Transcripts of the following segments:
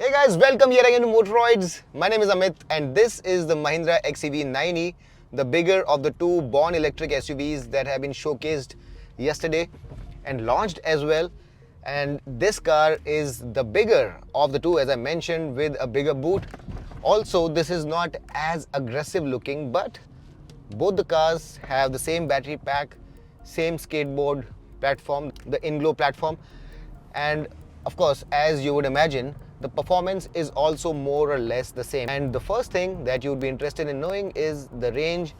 Hey guys, welcome yet again to Motoroids. My name is Amit and this is the Mahindra XEV 9e, the bigger of the two born electric SUVs that have been showcased yesterday and launched as well. And this car is the bigger of the two, as I mentioned, with a bigger boot. Also, this is not as aggressive looking, but both the cars have the same battery pack, same skateboard platform, the in-glow platform, and of course, as you would imagine, the performance is also more or less the same. And the first thing that you would be interested in knowing is the range.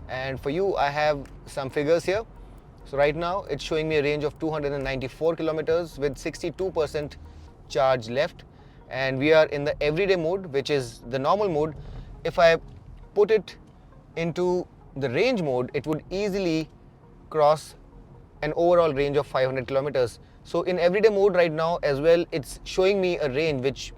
And for you, I have some figures here. So right now, it's showing me a range of 294 kilometers with 62% charge left. And we are in the everyday mode, which is the normal mode. If I put it into the range mode, it would easily cross an overall range of 500 kilometers. So in everyday mode right now as well, it's showing me a range which,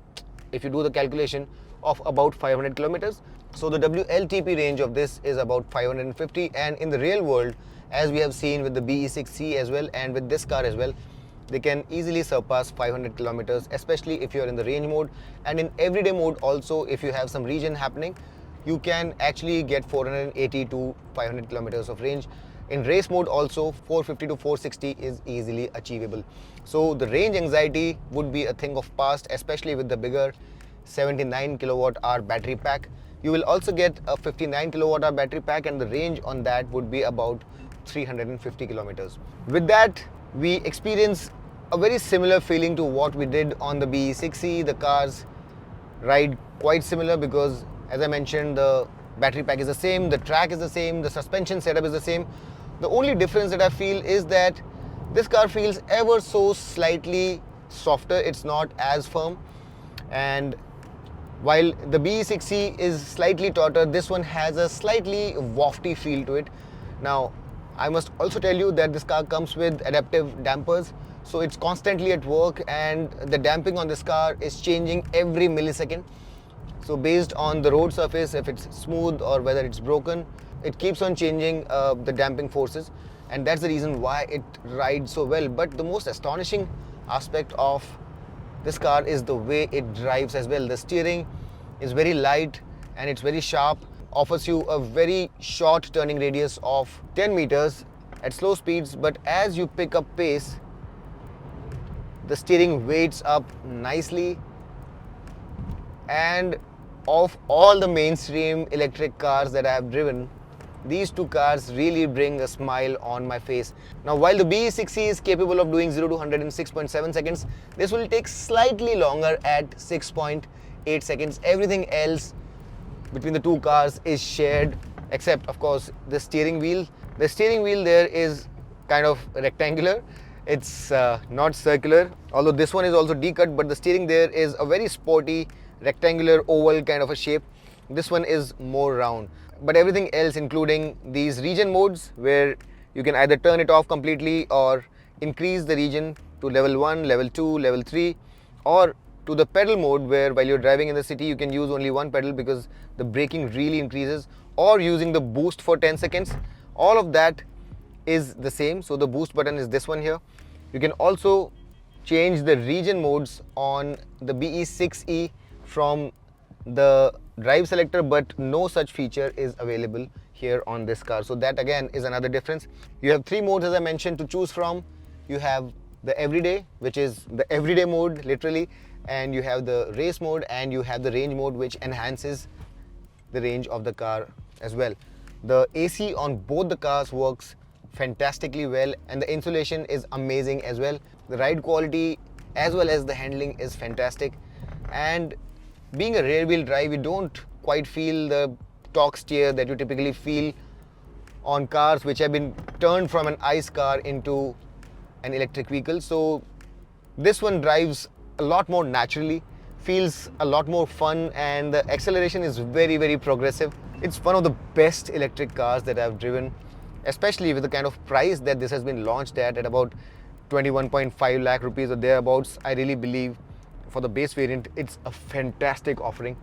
if you do the calculation, of about 500 kilometers. So the WLTP range of this is about 550, and in the real world, as we have seen with the BE6C as well and with this car as well, they can easily surpass 500 kilometers, especially if you're in the range mode. And in everyday mode also, if you have some regen happening, you can actually get 480 to 500 kilometers of range. In race mode also, 450 to 460 is easily achievable. So the range anxiety would be a thing of past, especially with the bigger 79 kilowatt hour battery pack. You will also get a 59 kilowatt hour battery pack, and the range on that would be about 350 kilometers. With that, we experience a very similar feeling to what we did on the BE6C. The cars ride quite similar because, as I mentioned, the battery pack is the same, the track is the same, the suspension setup is the same. The only difference that I feel is that this car feels ever so slightly softer. It's not as firm. And while the BE6C is slightly tauter, this one has a slightly wafty feel to it. Now, I must also tell you that this car comes with adaptive dampers. So it's constantly at work, and the damping on this car is changing every millisecond. So based on the road surface, if it's smooth or whether it's broken, it keeps on changing the damping forces, and that's the reason why it rides so well. But the most astonishing aspect of this car is the way it drives as well. The steering is very light and it's very sharp, offers you a very short turning radius of 10 meters at slow speeds, but as you pick up pace, the steering weights up nicely. And of all the mainstream electric cars that I have driven, these two cars really bring a smile on my face. Now, while the BE6C is capable of doing 0 to 100 in 6.7 seconds, this will take slightly longer at 6.8 seconds. Everything else between the two cars is shared, except, of course, the steering wheel. The steering wheel there is kind of rectangular. It's not circular, although this one is also D-cut, but the steering there is a very sporty rectangular oval kind of a shape. This one is more round. But everything else, including these regen modes where you can either turn it off completely or increase the regen to level 1, level 2, level 3, or to the pedal mode where while you're driving in the city you can use only one pedal because the braking really increases, or using the boost for 10 seconds. All of that is the same. So the boost button is this one here. You can also change the regen modes on the BE6E from the drive selector, but no such feature is available here on this car. So that again is another difference. You have three modes, as I mentioned, to choose from. You have the everyday, which is the everyday mode literally, and you have the race mode, and you have the range mode, which enhances the range of the car as well. The AC on both the cars works fantastically well, and the insulation is amazing as well. The ride quality as well as the handling is fantastic, and being a rear wheel drive, you don't quite feel the torque steer that you typically feel on cars which have been turned from an ICE car into an electric vehicle. So this one drives a lot more naturally, feels a lot more fun, and the acceleration is very, very progressive. It's one of the best electric cars that I've driven, especially with the kind of price that this has been launched at about 21.5 lakh rupees or thereabouts. I really believe for the base variant, it's a fantastic offering.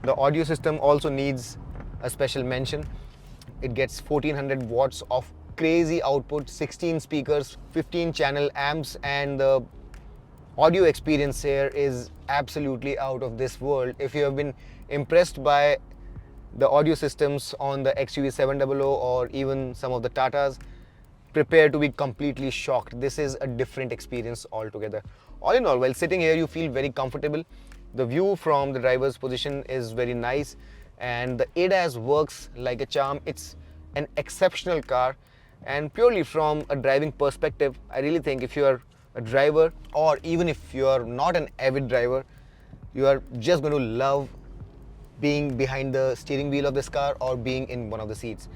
The audio system also needs a special mention. It gets 1400 watts of crazy output, 16 speakers, 15 channel amps, and the audio experience here is absolutely out of this world. If you have been impressed by the audio systems on the XUV 700 or even some of the Tatas, prepare to be completely shocked. This is a different experience altogether. All in all, while sitting here, you feel very comfortable. The view from the driver's position is very nice, and the ADAS works like a charm. It's an exceptional car, and purely from a driving perspective, I really think if you are a driver, or even if you are not an avid driver, you are just going to love being behind the steering wheel of this car or being in one of the seats.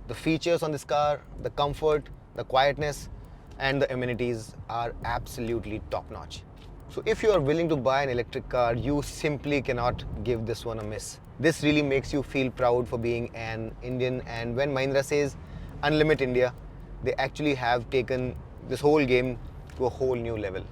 The features on this car, the comfort, the quietness, and the amenities are absolutely top-notch. So if you are willing to buy an electric car, you simply cannot give this one a miss. This really makes you feel proud for being an Indian, and when Mahindra says Unlimit India, they actually have taken this whole game to a whole new level.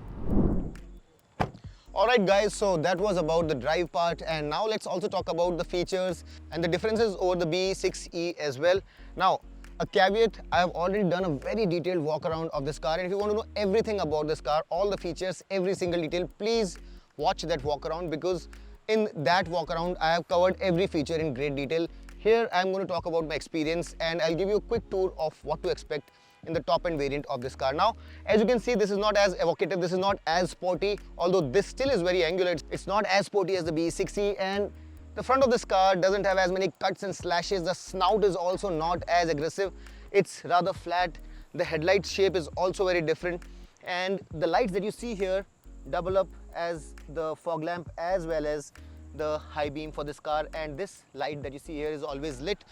Alright guys, so that was about the drive part, and now let's also talk about the features and the differences over the BE6E as well. Now, a caveat, I have already done a very detailed walk around of this car, and if you want to know everything about this car, all the features, every single detail, please watch that walk around, because in that walk around I have covered every feature in great detail. Here I am going to talk about my experience, and I'll give you a quick tour of what to expect in the top end variant of this car. Now, as you can see, this is not as evocative, this is not as sporty, although this still is very angular. It's not as sporty as the BE6E, and the front of this car doesn't have as many cuts and slashes. The snout is also not as aggressive. It's rather flat. The headlight shape is also very different, and the lights that you see here double up as the fog lamp as well as the high beam for this car, and this light that you see here is always lit.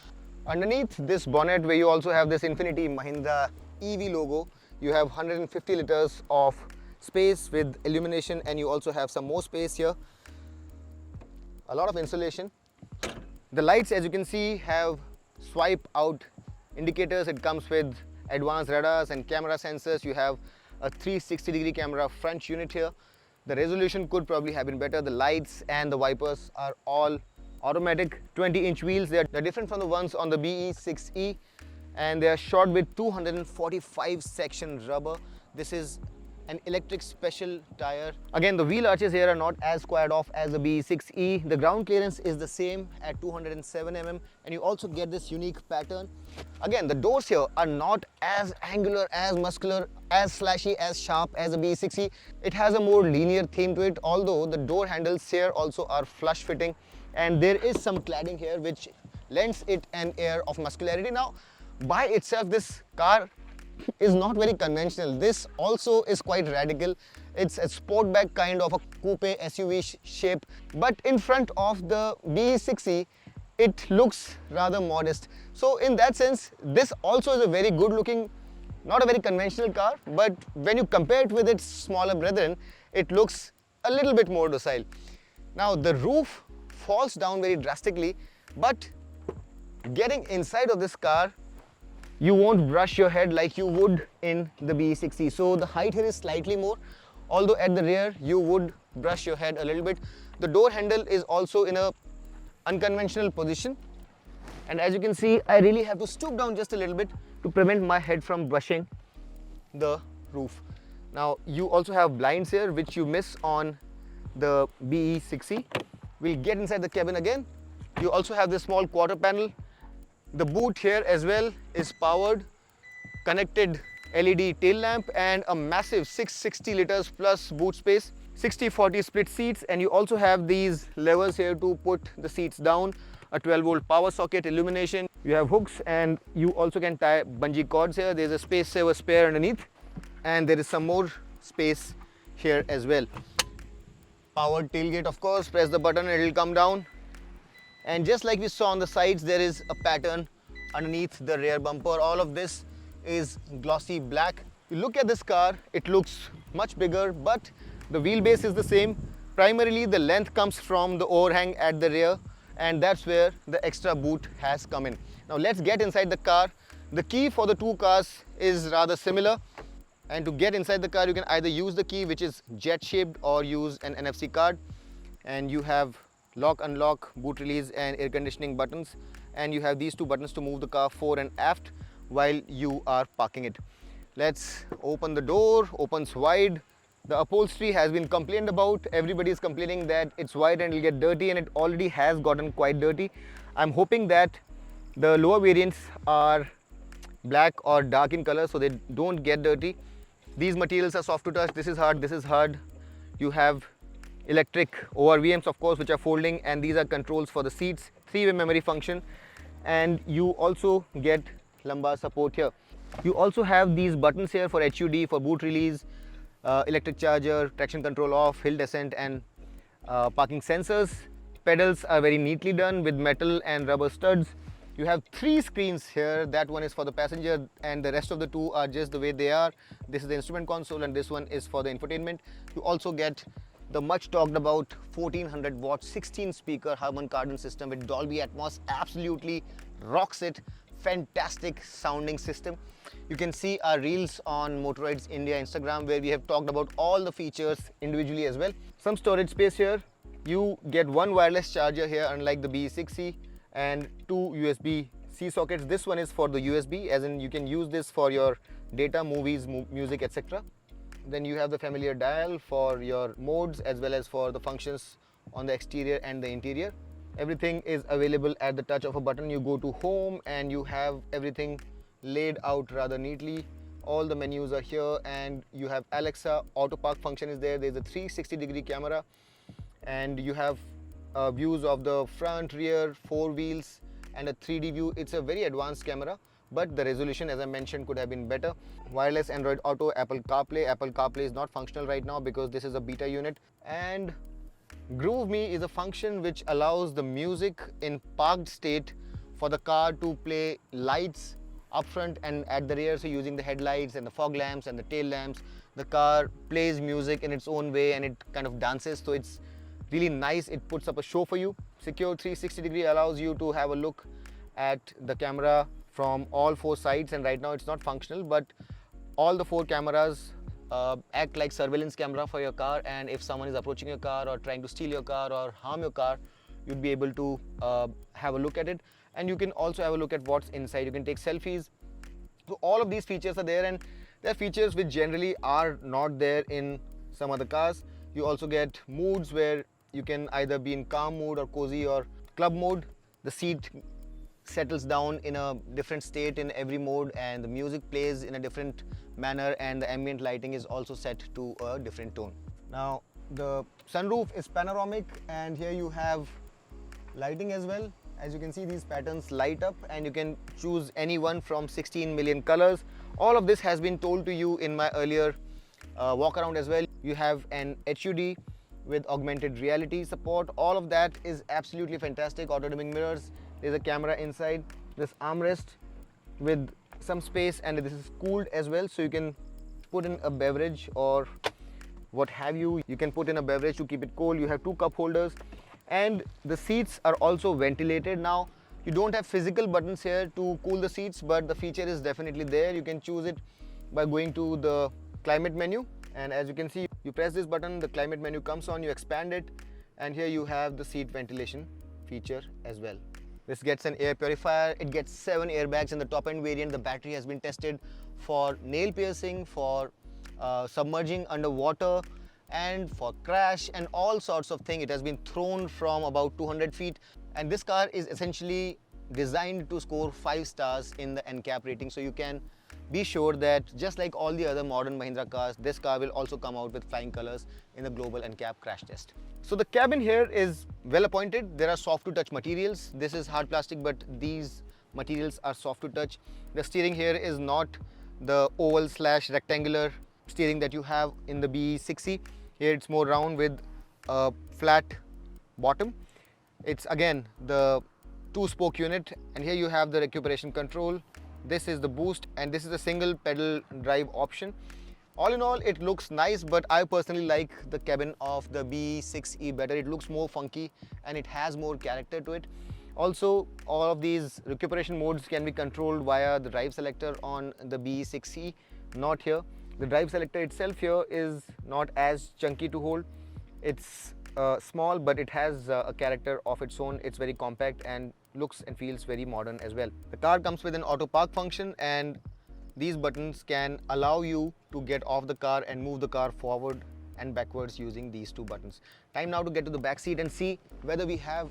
Underneath this bonnet, where you also have this Infinity Mahindra EV logo, you have 150 liters of space with illumination, and you also have some more space here. A lot of insulation. The lights, as you can see, have swipe out indicators. It comes with advanced radars and camera sensors. You have a 360-degree camera front unit here. The resolution could probably have been better. The lights and the wipers are all automatic. 20-inch wheels. They're different from the ones on the BE6E, and they are shod with 245 section rubber. This is an electric special tire. Again, the wheel arches here are not as squared off as the BE6E. The ground clearance is the same at 207 mm, and you also get this unique pattern. Again, the doors here are not as angular, as muscular, as slashy, as sharp as the BE6E. It has a more linear theme to it, although the door handles here also are flush fitting, and there is some cladding here which lends it an air of muscularity. Now, by itself, this car is not very conventional. This also is quite radical. It's a sportback kind of a coupe SUV shape, but in front of the BE6E, it looks rather modest. So in that sense, this also is a very good looking, not a very conventional car, but when you compare it with its smaller brethren, it looks a little bit more docile. Now, the roof falls down very drastically, but getting inside of this car, you won't brush your head like you would in the BE6E. So the height here is slightly more, although at the rear you would brush your head a little bit. The door handle is also in a unconventional position, and as you can see, I really have to stoop down just a little bit to prevent my head from brushing the roof. Now, you also have blinds here which you miss on the BE6E. We'll get inside the cabin again. You also have this small quarter panel. The boot here as well is powered, connected LED tail lamp, and a massive 660 liters plus boot space, 60-40 split seats, and you also have these levers here to put the seats down, a 12-volt power socket, illumination. You have hooks, and you also can tie bungee cords here. There's a space saver spare underneath, and there is some more space here as well. Powered tailgate, of course. Press the button, it will come down. And just like we saw on the sides, there is a pattern underneath the rear bumper. All of this is glossy black. You look at this car, it looks much bigger, but the wheelbase is the same. Primarily, the length comes from the overhang at the rear, and that's where the extra boot has come in. Now let's get inside the car. The key for the two cars is rather similar, and to get inside the car, you can either use the key, which is jet shaped, or use an NFC card, and you have lock, unlock, boot release, and air conditioning buttons, and you have these two buttons to move the car fore and aft while you are parking it. Let's open the door. Opens wide, The upholstery has been complained about. Everybody is complaining that it's white and it'll get dirty, and it already has gotten quite dirty. I'm hoping that the lower variants are black or dark in color so they don't get dirty. These materials are soft to touch. This is hard, this is hard. You have electric ORVMs, of course, which are folding, and these are controls for the seats, 3-way memory function, and you also get lumbar support here. You also have these buttons here for HUD, for boot release, electric charger, traction control off, hill descent, and parking sensors. Pedals are very neatly done with metal and rubber studs. You have 3 screens here. That one is for the passenger and the rest of the 2 are just the way they are. This is the instrument console and this one is for the infotainment. You also get the much talked about 1400 watt 16 speaker Harman Kardon system with Dolby Atmos. Absolutely rocks it. Fantastic sounding system. You can see our reels on Motorides India Instagram where we have talked about all the features individually as well. Some storage space here. You get 1 wireless charger here unlike the BE6e, and 2 USB-C sockets. This one is for the USB, as in you can use this for your data, movies, music, etc. Then you have the familiar dial for your modes as well as for the functions on the exterior and the interior. Everything is available at the touch of a button. You go to home and you have everything laid out rather neatly. All the menus are here, and you have Alexa, auto park function is there. There's a 360-degree camera, and you have views of the front, rear, 4 wheels, and a 3D view. It's a very advanced camera, but the resolution, as I mentioned, could have been better. Wireless Android Auto, Apple CarPlay. Apple CarPlay is not functional right now because this is a beta unit. And Groove Me is a function which allows the music in parked state for the car to play lights up front and at the rear. So using the headlights and the fog lamps and the tail lamps, the car plays music in its own way and it kind of dances. So it's really nice. It puts up a show for you. Secure 360-degree allows you to have a look at the camera from all 4 sides, and right now it's not functional, but all the 4 cameras act like surveillance camera for your car, and if someone is approaching your car or trying to steal your car or harm your car, you'd be able to have a look at it. And you can also have a look at what's inside. You can take selfies. So all of these features are there, and they're features which generally are not there in some other cars. You also get moods where you can either be in calm mode or cozy or club mode. The seat settles down in a different state in every mode, and the music plays in a different manner, and the ambient lighting is also set to a different tone. Now the sunroof is panoramic, and here you have lighting as well. As you can see, these patterns light up and you can choose any one from 16 million colors. All of this has been told to you in my earlier walk around as well. You have an HUD with augmented reality support. All of that is absolutely fantastic. Auto dimming mirrors. There's a camera inside. This armrest with some space, and this is cooled as well, so you can put in a beverage or what have you. You can put in a beverage to keep it cold. You have 2 cup holders, and the seats are also ventilated. Now you don't have physical buttons here to cool the seats, but the feature is definitely there. You can choose it by going to the climate menu, and as you can see, you press this button, the climate menu comes on, you expand it, and here you have the seat ventilation feature as well. This gets an air purifier. It gets 7 airbags in the top end variant. The battery has been tested for nail piercing, for submerging underwater, and for crash and all sorts of things. It has been thrown from about 200 feet, and this car is essentially designed to score 5 stars in the NCAP rating. So you can be sure that just like all the other modern Mahindra cars, this car will also come out with flying colors in the global NCAP crash test. So the cabin here is well appointed. There are soft to touch materials. This is hard plastic, but these materials are soft to touch. The steering here is not the oval / rectangular steering that you have in the BE6e. Here it's more round with a flat bottom. It's again the 2-spoke unit, and here you have the recuperation control. This is the boost, and this is a single pedal drive option. All in all, it looks nice, but I personally like the cabin of the BE6e better. It looks more funky and it has more character to it. Also, all of these recuperation modes can be controlled via the drive selector on the BE6e, not here. The drive selector itself here is not as chunky to hold. It's small, but it has a character of its own. It's very compact and looks and feels very modern as well. The car comes with an auto park function, and these buttons can allow you to get off the car and move the car forward and backwards using these two buttons. Time now to get to the back seat and see whether we have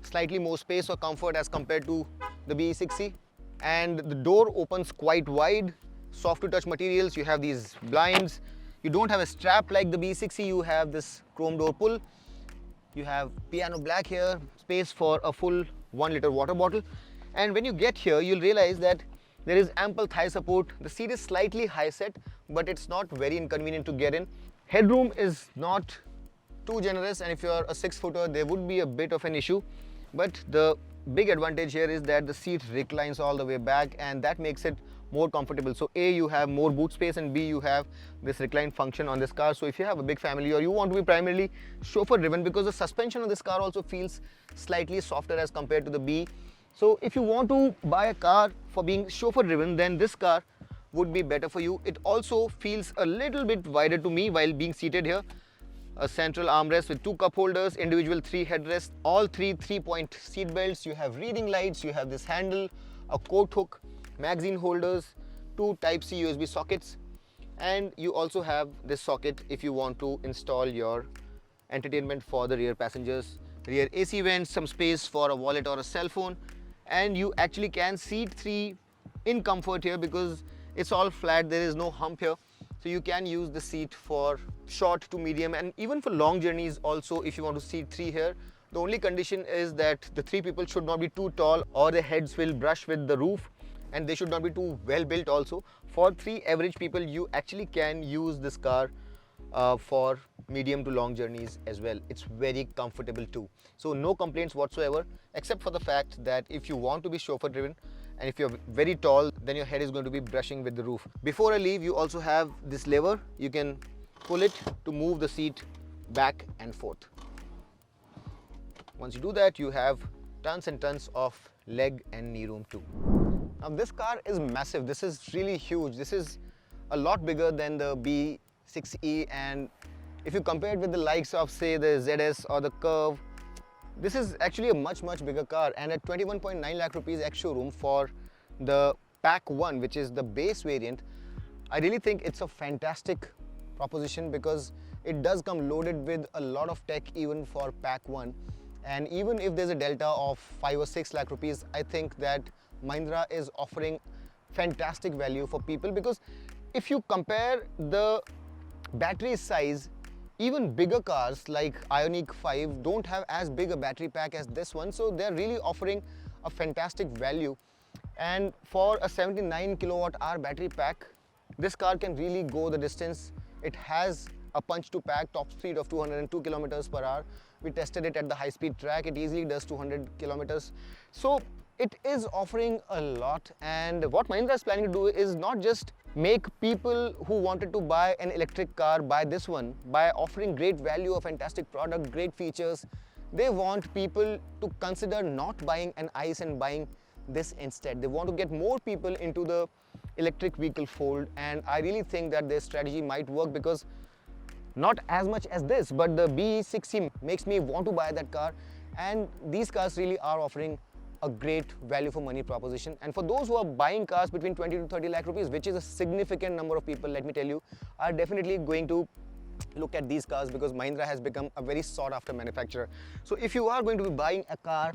slightly more space or comfort as compared to the BE6e. And the door opens quite wide, soft to touch materials. You have these blinds. You don't have a strap like the BE6e, you have this chrome door pull. You have piano black here, space for a full 1 liter water bottle. And when you get here, you'll realize that there is ample thigh support. The seat is slightly high set, but it's not very inconvenient to get in. Headroom is not too generous, and if you're a 6-footer, there would be a bit of an issue. But the big advantage here is that the seat reclines all the way back, and that makes it more comfortable. So A, you have more boot space, and B, you have this recline function on this car. So if you have a big family or you want to be primarily chauffeur driven, because the suspension on this car also feels slightly softer as compared to the B. So if you want to buy a car for being chauffeur driven, then this car would be better for you. It also feels a little bit wider to me while being seated here. A central armrest with 2 cup holders, individual 3 headrests, all 3 3-point seat belts. You have reading lights, you have this handle, a coat hook, magazine holders, 2 Type-C USB sockets, and you also have this socket if you want to install your entertainment for the rear passengers. Rear AC vents, some space for a wallet or a cell phone, and you actually can seat 3 in comfort here because it's all flat, there is no hump here. So you can use the seat for short to medium and even for long journeys also if you want to seat 3 here. The only condition is that the 3 people should not be too tall or their heads will brush with the roof, and they should not be too well built also. For 3 average people, you actually can use this car for medium to long journeys as well. It's very comfortable too. So no complaints whatsoever, except for the fact that if you want to be chauffeur driven and if you're very tall, then your head is going to be brushing with the roof. Before I leave, you also have this lever. You can pull it to move the seat back and forth. Once you do that, you have tons and tons of leg and knee room too. Now this car is massive. This is really huge. This is a lot bigger than the BE6e, and if you compare it with the likes of say the ZS or the Curve, this is actually a much bigger car. And at 21.9 lakh rupees ex-showroom for the Pack 1, which is the base variant, I really think it's a fantastic proposition because it does come loaded with a lot of tech even for Pack 1. And even if there's a delta of 5 or 6 lakh rupees, I think that Mahindra is offering fantastic value for people, because if you compare the battery size, even bigger cars like Ioniq 5 don't have as big a battery pack as this one, so they're really offering a fantastic value. And for a 79 kilowatt hour battery pack, this car can really go the distance. It has a punch to pack top speed of 202 kilometers per hour. We tested it at the high speed track. It easily does 200 kilometers. So it is offering a lot, and what Mahindra is planning to do is not just make people who wanted to buy an electric car buy this one by offering great value, a fantastic product, great features. They want people to consider not buying an ICE and buying this instead. They want to get more people into the electric vehicle fold, and I really think that their strategy might work, because not as much as this, but the BE6e makes me want to buy that car, and these cars really are offering a great value for money proposition. And for those who are buying cars between 20 to 30 lakh rupees, which is a significant number of people, let me tell you, are definitely going to look at these cars, because Mahindra has become a very sought after manufacturer. So if you are going to be buying a car,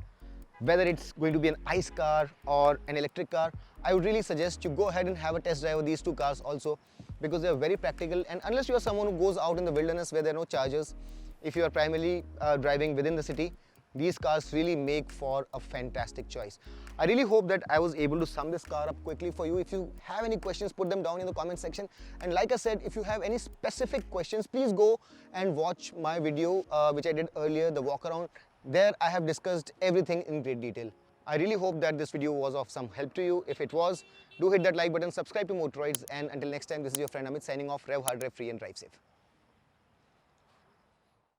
whether it's going to be an ICE car or an electric car, I would really suggest you go ahead and have a test drive of these two cars also, because they are very practical. And unless you are someone who goes out in the wilderness where there are no chargers, if you are primarily driving within the city, these cars really make for a fantastic choice. I really hope that I was able to sum this car up quickly for you. If you have any questions, put them down in the comment section. And like I said, if you have any specific questions, please go and watch my video which I did earlier, the walk around. There I have discussed everything in great detail. I really hope that this video was of some help to you. If it was, do hit that like button, subscribe to more droids, and until next time, this is your friend Amit signing off. Rev hard, rev free, and drive safe.